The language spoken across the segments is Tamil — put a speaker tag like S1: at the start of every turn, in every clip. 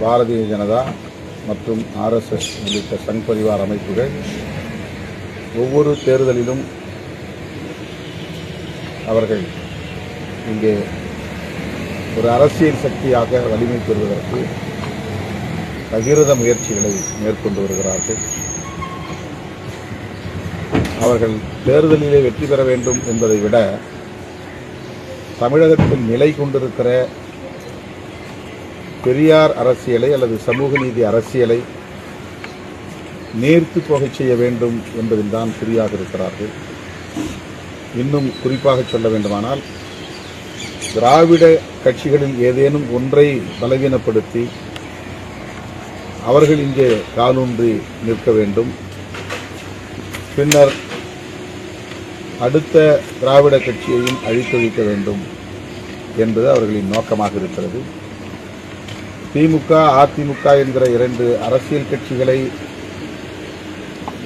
S1: பாரதிய ஜனதா மற்றும் RSS உள்ளிட்ட சங் பரிவார் அமைப்புகள் ஒவ்வொரு தேர்தலிலும் அவர்கள் இங்கே ஒரு அரசியல் சக்தியாக வலிமை பெறுவதற்கு பகிரத முயற்சிகளை மேற்கொண்டு வருகிறார்கள். அவர்கள் தேர்தலிலே வெற்றி பெற வேண்டும் என்பதை விட தமிழகத்தில் நிலை கொண்டிருக்கிற பெரியார் அரசியலை அல்லது சமூக நீதி அரசியலை நேர்த்து போகச் செய்ய வேண்டும் என்பதில் தான் குறியாக இருக்கிறார்கள். இன்னும் குறிப்பாக சொல்ல வேண்டுமானால் திராவிட கட்சிகளில் ஏதேனும் ஒன்றை பலவீனப்படுத்தி அவர்கள் இங்கே காலூன்றி நிற்க வேண்டும். பின்னர் அடுத்த திராவிட கட்சியையும் அழித்தொழிக்க வேண்டும் என்பது அவர்களின் நோக்கமாக இருக்கிறது. திமுக, அதிமுக என்கிற இரண்டு அரசியல் கட்சிகளை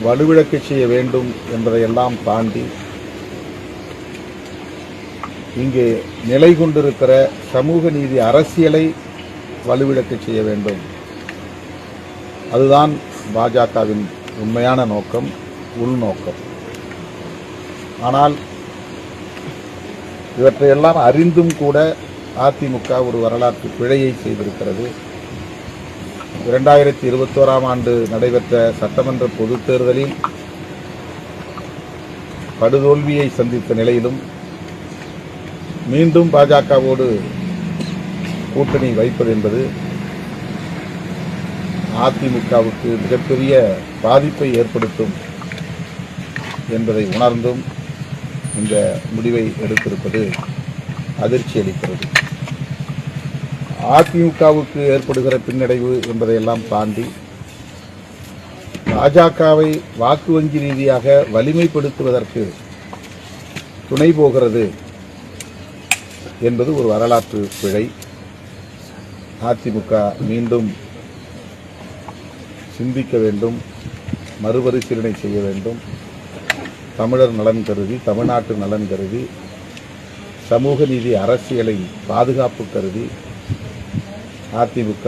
S1: வலுவிழக்கச் செய்ய வேண்டும் என்பதையெல்லாம் தாண்டி இங்கே நிலை கொண்டிருக்கிற சமூக நீதி அரசியலை வலுவிழக்கச் செய்ய வேண்டும். அதுதான் பாஜகவின் உண்மையான நோக்கம், உள்நோக்கம். ஆனால் இவற்றையெல்லாம் அறிந்தும் கூட அதிமுக ஒரு வரலாற்று பிழையை செய்திருக்கிறது. 2021ஆம் ஆண்டு நடைபெற்ற சட்டமன்ற பொதுத் தேர்தலில் படுதோல்வியை சந்தித்த நிலையிலும் மீண்டும் பாஜகவோடு கூட்டணி வைப்பது என்பது அதிமுகவுக்கு மிகப்பெரிய பாதிப்பை ஏற்படுத்தும் என்பதை உணர்ந்தும் இந்த முடிவை எடுத்திருப்பது அதிர்ச்சி அளிக்கிறது. அதிமுகவுக்கு ஏற்படுகிற பின்னடைவு என்பதையெல்லாம் தாண்டி பாஜகவை வாக்கு வங்கி ரீதியாக வலிமைப்படுத்துவதற்கு துணை போகிறது என்பது ஒரு வரலாற்று பிழை. அதிமுக மீண்டும் சிந்திக்க வேண்டும், மறுபரிசீலனை செய்ய வேண்டும். தமிழர் நலன் கருதி, தமிழ்நாட்டு நலன் கருதி, சமூக நீதி அரசியலை பாதுகாப்பு கருதி அதிமுக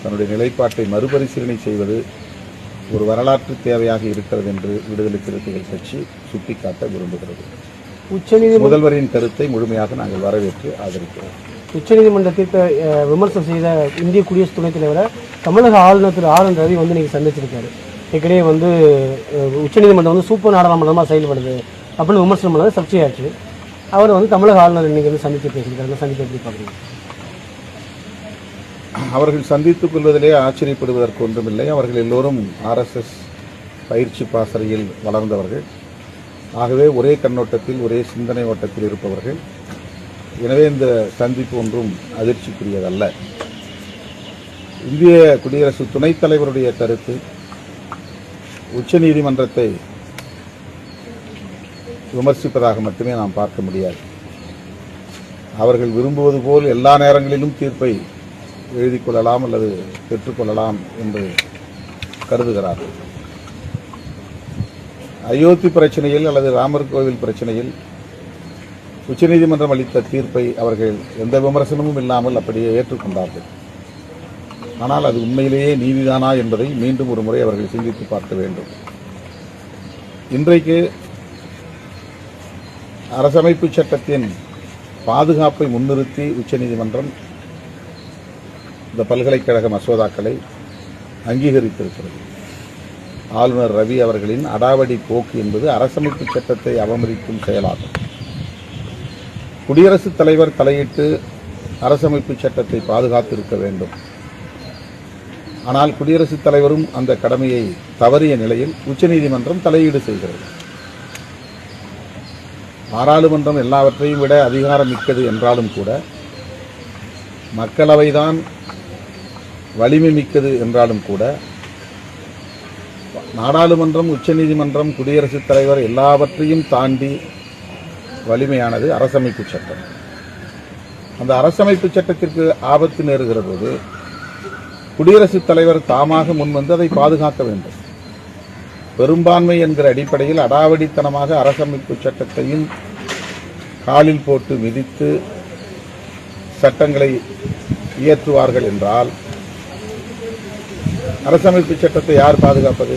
S1: தன்னுடைய நிலைப்பாட்டை மறுபரிசீலனை செய்வது ஒரு வரலாற்று தேவையாக இருக்கிறது என்று விடுதலை சிறுத்தைகள் கட்சி சுட்டிக்காட்ட விரும்புகிறது. முதல்வரின் கருத்தை முழுமையாக நாங்கள் வரவேற்று ஆதரிக்கிறோம்.
S2: உச்சநீதிமன்றத்தை விமர்சனம் செய்த இந்திய குடியரசு துணைத் தலைவரை தமிழக ஆளுநர் திரு RN ரவி நீங்கள் சந்திச்சிருக்காரு. ஏற்கனவே உச்சநீதிமன்றம் சூப்பர் நாடாளுமன்றமாக செயல்படுது அப்படின்னு விமர்சனம் பண்ணது சர்ச்சையாச்சு. அவர் தமிழக ஆளுநர் இன்னைக்கு சந்தித்து பேசியிருக்காரு. சந்திப்பு எப்படி பார்க்குறீங்க?
S1: அவர்கள் சந்தித்துக் கொள்வதிலே ஆச்சரியப்படுவதற்கு ஒன்றுமில்லை. அவர்கள் எல்லோரும் RSS பயிற்சி பாசறையில் வளர்ந்தவர்கள். ஆகவே ஒரே கண்ணோட்டத்தில், ஒரே சிந்தனை ஓட்டத்தில் இருப்பவர்கள். எனவே இந்த சந்திப்பு ஒன்றும் அதிர்ச்சிக்குரியதல்ல. இந்திய குடியரசு துணைத் தலைவருடைய கருத்து உச்சநீதிமன்றத்தை விமர்சிப்பதாக மட்டுமே நாம் பார்க்க முடியாது. அவர்கள் விரும்புவது போல் எல்லா நேரங்களிலும் தீர்ப்பை எழுதிக் கொள்ளலாம் அல்லது பெற்றுக்கொள்ளலாம் என்று கருதுகிறார்கள். அயோத்தி பிரச்சனையில் அல்லது ராமர் கோவில் பிரச்சனையில் உச்சநீதிமன்றம் அளித்த தீர்ப்பை அவர்கள் எந்த விமர்சனமும் இல்லாமல் அப்படியே ஏற்றுக்கொண்டார்கள். ஆனால் அது உண்மையிலேயே நீதிதானா என்பதை மீண்டும் ஒரு முறை அவர்கள் சிந்தித்து பார்க்க வேண்டும். இன்றைக்கு அரசமைப்பு சட்டத்தின் பாதுகாப்பை முன்னிறுத்தி உச்சநீதிமன்றம் இந்த பல்கலைக்கழக மசோதாக்களை அங்கீகரித்திருக்கிறது. ஆளுநர் ரவி அவர்களின் அடாவடி போக்கு என்பது அரசமைப்பு சட்டத்தை அவமதிக்கும் செயலாகும். குடியரசுத் தலைவர் தலையிட்டு அரசமைப்பு சட்டத்தை பாதுகாத்திருக்க வேண்டும். ஆனால் குடியரசுத் தலைவரும் அந்த கடமையை தவறிய நிலையில் உச்சநீதிமன்றம் தலையீடு செய்கிறது. பாராளுமன்றம் எல்லாவற்றையும் விட அதிகாரம் மிக்கது என்றாலும் கூட, மக்களவைதான் வலிமை மிக்கது என்றாலும் கூட, நாடாளுமன்றம், உச்சநீதிமன்றம், குடியரசுத் தலைவர் எல்லாவற்றையும் தாண்டி வலிமையானது அரசமைப்பு சட்டம். அந்த அரசமைப்பு சட்டத்திற்கு ஆபத்து நேருகிற போது குடியரசுத் தலைவர் தாமாக முன்வந்து அதை பாதுகாக்க வேண்டும். பெரும்பான்மை என்கிற அடிப்படையில் அடாவடித்தனமாக அரசமைப்பு சட்டத்தையும் காலில் போட்டு மிதித்து சட்டங்களை இயற்றுவார்கள் என்றால் அரசமைப்பு சட்டத்தை யார் பாதுகாப்பது?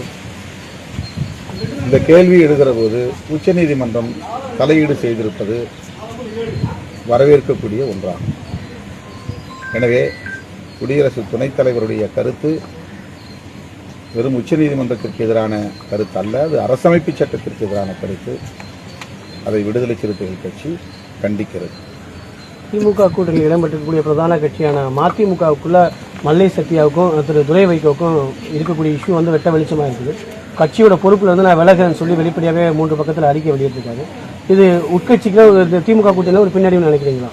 S1: இந்த கேள்வி எழுகிற போது உச்சநீதிமன்றம் தலையீடு செய்திருப்பது வரவேற்கக்கூடிய ஒன்றாகும். எனவே குடியரசு துணைத் தலைவருடைய கருத்து வெறும் உச்சநீதிமன்றத்திற்கு எதிரான கருத்து அல்ல, அது அரசமைப்பு சட்டத்திற்கு எதிரான கருத்து. அதை விடுதலை சிறுத்தைகள் கட்சி கண்டிக்கிறது.
S2: திமுக கூட்டணியில் இடம்பெற்றிருக்கக்கூடிய பிரதான கட்சியான மதிமுகவுக்குள்ள மல்லை சத்யாவுக்கும் திரு துரை வைகோவுக்கும் இருக்கக்கூடிய இஷ்யூ வந்து வெட்ட வெளிச்சமாக இருக்குது. கட்சியோட பொறுப்பில் வந்து நான் விலகிறேன்னு சொல்லி வெளிப்படையாகவே 3 பக்கத்தில் அறிக்கை வெளியிட்டிருக்காரு. இது உட்கட்சிக்குள்ள திமுக கூட்டணியில் ஒரு பின்னடைவு நினைக்கிறீங்களா?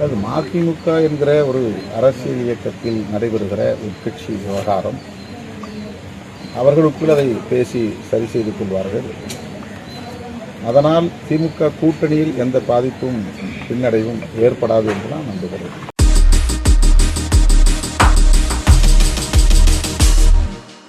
S1: அது மதிமுக என்கிற ஒரு அரசியல் இயக்கத்தில் நடைபெறுகிற உட்கட்சி விவகாரம். அவர்களுக்குள் அதை பேசி சரி செய்து கொள்வார்கள். அதனால் திமுக கூட்டணியில் எந்த பாதிப்பும் பின்னடைவும் ஏற்படாது என்று நான் நம்புகிறேன்.